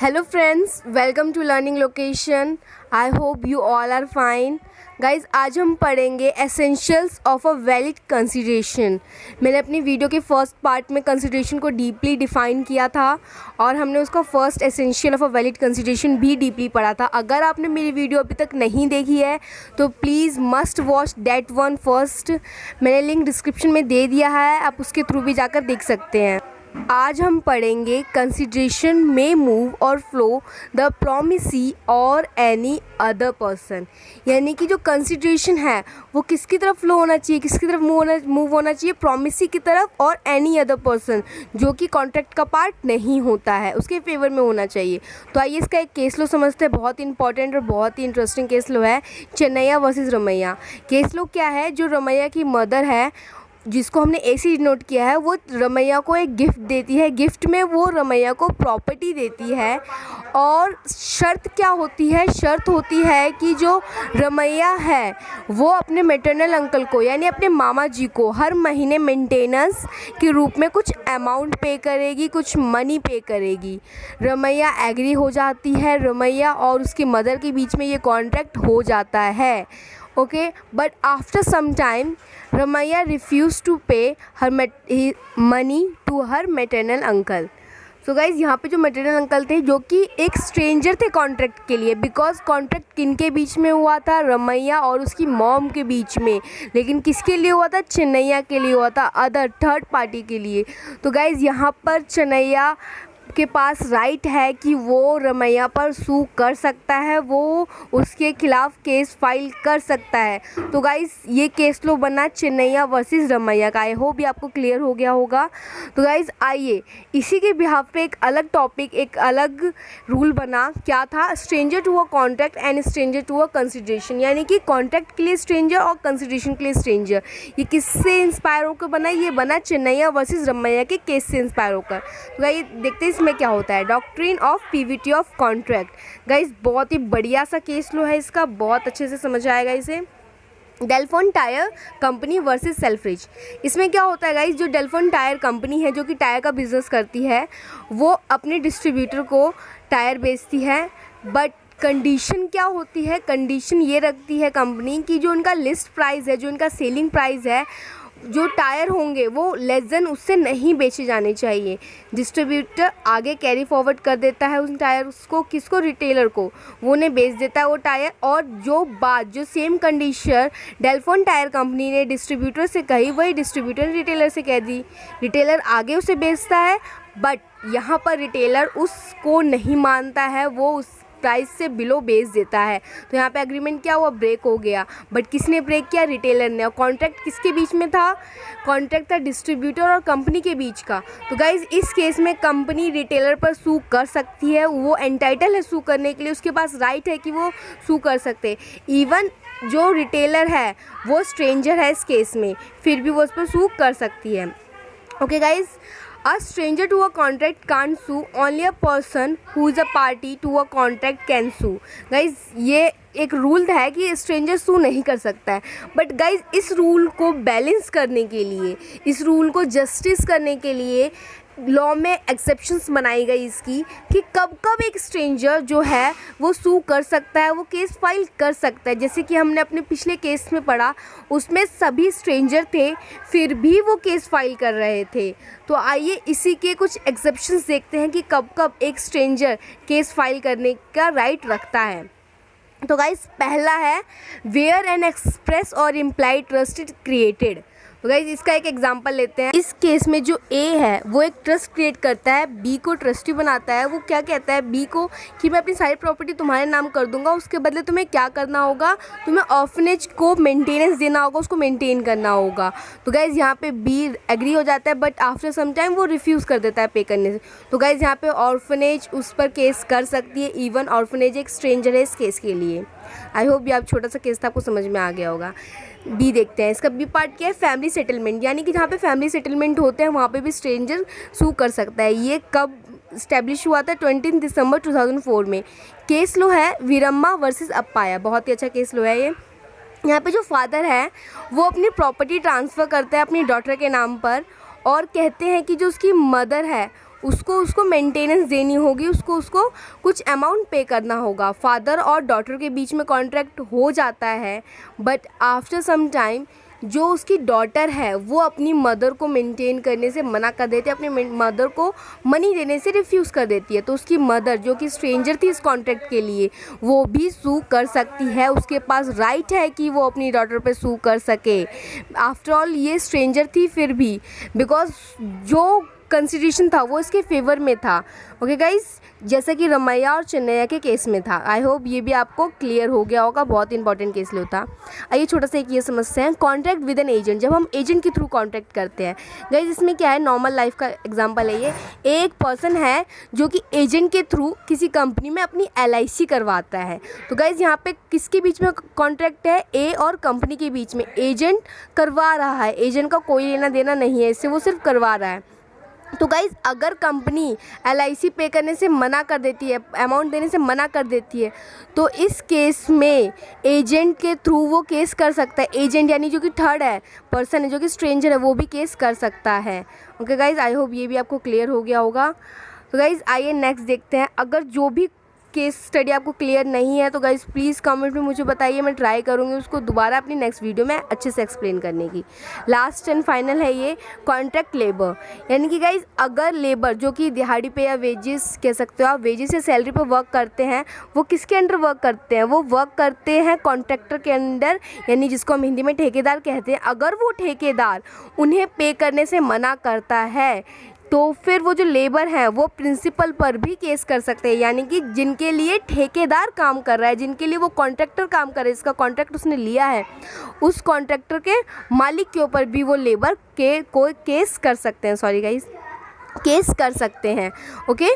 Hello friends, welcome to learning location. I hope you all are fine. Guys आज हम पढ़ेंगे essentials of a valid consideration. मैंने अपनी video के first part में कंसिडरेशन को डीपली डिफ़ाइन किया था और हमने उसका first essential of a valid consideration भी डीपली पढ़ा था। अगर आपने मेरी वीडियो अभी तक नहीं देखी है तो please must watch that one first. मैंने लिंक डिस्क्रिप्शन में दे दिया है, आप उसके थ्रू भी जाकर देख सकते हैं। आज हम पढ़ेंगे कंसिडरेशन में मूव और फ्लो द प्रोमिसी और एनी अदर पर्सन, यानी कि जो कंसिडरेशन है वो किसकी तरफ फ्लो होना चाहिए, किसकी तरफ मूव होना चाहिए, प्रोमिसी की तरफ और एनी अदर पर्सन जो कि कॉन्ट्रैक्ट का पार्ट नहीं होता है उसके फेवर में होना चाहिए। तो आइए इसका एक केस लो समझते हैं। बहुत ही इंपॉर्टेंट और बहुत ही इंटरेस्टिंग केस लो है, चेन्नैया वर्सेस रमैया। केस लो क्या है, जो रमैया की मदर है जिसको हमने ऐसे नोट किया है, वो रमैया को एक गिफ्ट देती है। गिफ्ट में वो रमैया को प्रॉपर्टी देती है और शर्त क्या होती है, शर्त होती है कि जो रमैया है वो अपने मैटरनल अंकल को यानी अपने मामा जी को हर महीने मेंटेनेंस के रूप में कुछ अमाउंट पे करेगी, कुछ मनी पे करेगी। रमैया एग्री हो जाती है, रमैया और उसकी मदर के बीच में ये कॉन्ट्रैक्ट हो जाता है। Okay, but after some time Ramaiah refuse to pay her money to her maternal uncle. So guys यहाँ पे जो मैटरनल अंकल थे जो कि एक स्ट्रेंजर थे कॉन्ट्रैक्ट के लिए, बिकॉज कॉन्ट्रैक्ट किन के बीच में हुआ था, रमैया और उसकी मॉम के बीच में, लेकिन किसके लिए हुआ था, चेन्नैया के लिए हुआ था, अदर थर्ड पार्टी के लिए। तो गाइज़ यहाँ पर चेन्नैया के पास राइट है कि वो रमैया पर सू कर सकता है, वो उसके खिलाफ केस फाइल कर सकता है। तो गाइज़ ये केस लो बना चेन्नैया वर्सेस रमैया का। आई होप ये आपको क्लियर हो गया होगा। तो गाइज़ आइए इसी के बिहाफ पे एक अलग टॉपिक, एक अलग रूल बना। क्या था, stranger to a contract and stranger to a consideration, यानी कि कॉन्ट्रैक्ट के लिए स्ट्रेंजर और कंसिडरेशन के लिए स्ट्रेंजर। ये किससे इंस्पायर होकर बना, ये बना चेन्नैया वर्सेस रमैया के केस से इंस्पायर होकर। तो गाइस देखते हैं में क्या होता है, doctrine of Pvt of contract. Guys बहुत ही बढ़िया सा केस लो है, इसका बहुत अच्छे से समझ आएगा इसे। डेल्फोन टायर कंपनी वर्सेस सेल्फ्रिज। इसमें क्या होता है गाइस, जो डेल्फोन टायर कंपनी है जो कि टायर का बिजनेस करती है, वो अपने डिस्ट्रीब्यूटर को टायर बेचती है। बट कंडीशन क्या होती है, कंडीशन ये रखती है कंपनी की जो उनका लिस्ट प्राइस है, जो उनका सेलिंग प्राइस है, जो टायर होंगे वो लेस देन उससे नहीं बेचे जाने चाहिए। डिस्ट्रीब्यूटर आगे कैरी फॉरवर्ड कर देता है उन टायर उसको, किसको, रिटेलर को, वो उन्हें बेच देता है वो टायर। और जो सेम कंडीशन डेल्फोन टायर कंपनी ने डिस्ट्रीब्यूटर से कही, वही डिस्ट्रीब्यूटर ने रिटेलर से कह दी। रिटेलर आगे उसे बेचता है, बट यहाँ पर रिटेलर उसको नहीं मानता है, वो उस प्राइस से बिलो बेच देता है। तो यहाँ पे एग्रीमेंट क्या हुआ, ब्रेक हो गया। बट किसने ब्रेक किया, रिटेलर ने। और कॉन्ट्रैक्ट किसके बीच में था, कॉन्ट्रैक्ट था डिस्ट्रीब्यूटर और कंपनी के बीच का। तो गाइज़ इस केस में कंपनी रिटेलर पर सू कर सकती है, वो एंटाइटल है सू करने के लिए, उसके पास राइट है कि वो सू कर सकते। इवन जो रिटेलर है वो स्ट्रेंजर है इस केस में, फिर भी वो उस पर सू कर सकती है। Okay guys, a stranger to a contract can't sue, only a person who is a party to a contract can sue। Guys ये एक रूल है कि स्ट्रेंजर सू नहीं कर सकता है। बट गाइज इस रूल को बैलेंस करने के लिए, इस रूल को जस्टिस करने के लिए लॉ में एक्सेप्शंस बनाई गई इसकी, कि कब कब एक स्ट्रेंजर जो है वो सू कर सकता है, वो केस फाइल कर सकता है। जैसे कि हमने अपने पिछले केस में पढ़ा, उसमें सभी स्ट्रेंजर थे फिर भी वो केस फाइल कर रहे थे। तो आइए इसी के कुछ एक्सेप्शंस देखते हैं कि कब कब एक स्ट्रेंजर केस फाइल करने का राइट रखता है। तो गाइस पहला है, वेयर एन एक्सप्रेस और इम्प्लाइड ट्रस्ट इज क्रिएटेड। तो गाइज इसका एक एग्जांपल लेते हैं। इस केस में जो ए है वो एक ट्रस्ट क्रिएट करता है, बी को ट्रस्टी बनाता है। वो क्या कहता है बी को कि मैं अपनी सारी प्रॉपर्टी तुम्हारे नाम कर दूंगा, उसके बदले तुम्हें क्या करना होगा, तुम्हें ऑर्फनेज को मेंटेनेंस देना होगा, उसको मेंटेन करना होगा। तो गाइज यहाँ पे बी एग्री हो जाता है, बट आफ्टर सम टाइम वो रिफ्यूज़ कर देता है पे करने से। तो गाइज यहाँ पे ऑर्फनेज उस पर केस कर सकती है, इवन ऑर्फनेज एक स्ट्रेंजर है इस केस के लिए। आई होप ये आप छोटा सा केस था आपको समझ में आ गया होगा। बी देखते हैं, इसका बी पार्ट क्या है, फैमिली सेटलमेंट, यानी कि जहाँ पे फैमिली सेटलमेंट होते हैं वहाँ पे भी स्ट्रेंजर सू कर सकता है। ये कब इस्टेब्लिश हुआ था, 20 दिसंबर 2004 में। केस लो है वीरम्मा वर्सेस अप्पाया, बहुत ही अच्छा केस लो है ये। यहाँ पे जो फादर है वो अपनी प्रॉपर्टी ट्रांसफ़र करते हैं अपनी डॉटर के नाम पर, और कहते हैं कि जो उसकी मदर है उसको मेंटेनेंस देनी होगी, उसको कुछ अमाउंट पे करना होगा। फादर और डॉटर के बीच में कॉन्ट्रैक्ट हो जाता है, बट आफ्टर सम टाइम जो उसकी डॉटर है वो अपनी मदर को मेंटेन करने से मना कर देती है, अपनी मदर को मनी देने से रिफ्यूज़ कर देती है। तो उसकी मदर जो कि स्ट्रेंजर थी इस कॉन्ट्रैक्ट के लिए, वो भी सू कर सकती है। उसके पास राइट है कि वो अपनी डॉटर पे सू कर सके। आफ्टर ऑल ये स्ट्रेंजर थी फिर भी, बिकॉज जो कंसिडरेशन था वो इसके फेवर में था। ओके गाइज, जैसा कि रमैया और चिन्नैया के केस में था। आई होप ये भी आपको क्लियर हो गया होगा, बहुत इंपॉर्टेंट केस होता। आइए छोटा सा एक ये समझते हैं, कॉन्ट्रैक्ट विद एन एजेंट। जब हम एजेंट के थ्रू कॉन्ट्रैक्ट करते हैं गाइज, इसमें क्या है, नॉर्मल लाइफ का एग्जांपल है ये। एक पर्सन है जो कि एजेंट के थ्रू किसी कंपनी में अपनी LIC करवाता है। तो गाइज यहाँ पे किसके बीच में कॉन्ट्रैक्ट है, ए और कंपनी के बीच में। एजेंट करवा रहा है, एजेंट का कोई लेना देना नहीं है इससे, वो सिर्फ करवा रहा है। तो गाइज़ अगर कंपनी LIC पे करने से मना कर देती है, अमाउंट देने से मना कर देती है, तो इस केस में एजेंट के थ्रू वो केस कर सकता है। एजेंट यानी जो कि थर्ड है, पर्सन है जो कि स्ट्रेंजर है, वो भी केस कर सकता है। ओके गाइज़, आई होप ये भी आपको क्लियर हो गया होगा। तो गाइज़ आइए नेक्स्ट देखते हैं। अगर जो भी केस स्टडी आपको क्लियर नहीं है तो गाइज़ प्लीज़ कमेंट में मुझे बताइए, मैं ट्राई करूँगी उसको दोबारा अपनी नेक्स्ट वीडियो में अच्छे से एक्सप्लेन करने की। लास्ट एंड फाइनल है ये कॉन्ट्रैक्ट लेबर, यानी कि गाइज़ अगर लेबर जो कि दिहाड़ी पे या वेजेस कह सकते हो आप, वेजेस या सैलरी पे वर्क करते हैं, वो किसके अंडर वर्क करते हैं, वो वर्क करते हैं कॉन्ट्रैक्टर के अंडर, यानी जिसको हम हिंदी में ठेकेदार कहते हैं। अगर वो ठेकेदार उन्हें पे करने से मना करता है तो फिर वो जो लेबर है वो प्रिंसिपल पर भी केस कर सकते हैं, यानी कि जिनके लिए ठेकेदार काम कर रहा है, जिनके लिए वो कॉन्ट्रैक्टर काम कर रहा है, इसका कॉन्ट्रैक्ट उसने लिया है, उस कॉन्ट्रैक्टर के मालिक के ऊपर भी वो लेबर के कोई केस कर सकते हैं। सॉरी गाइस, केस कर सकते हैं। ओके।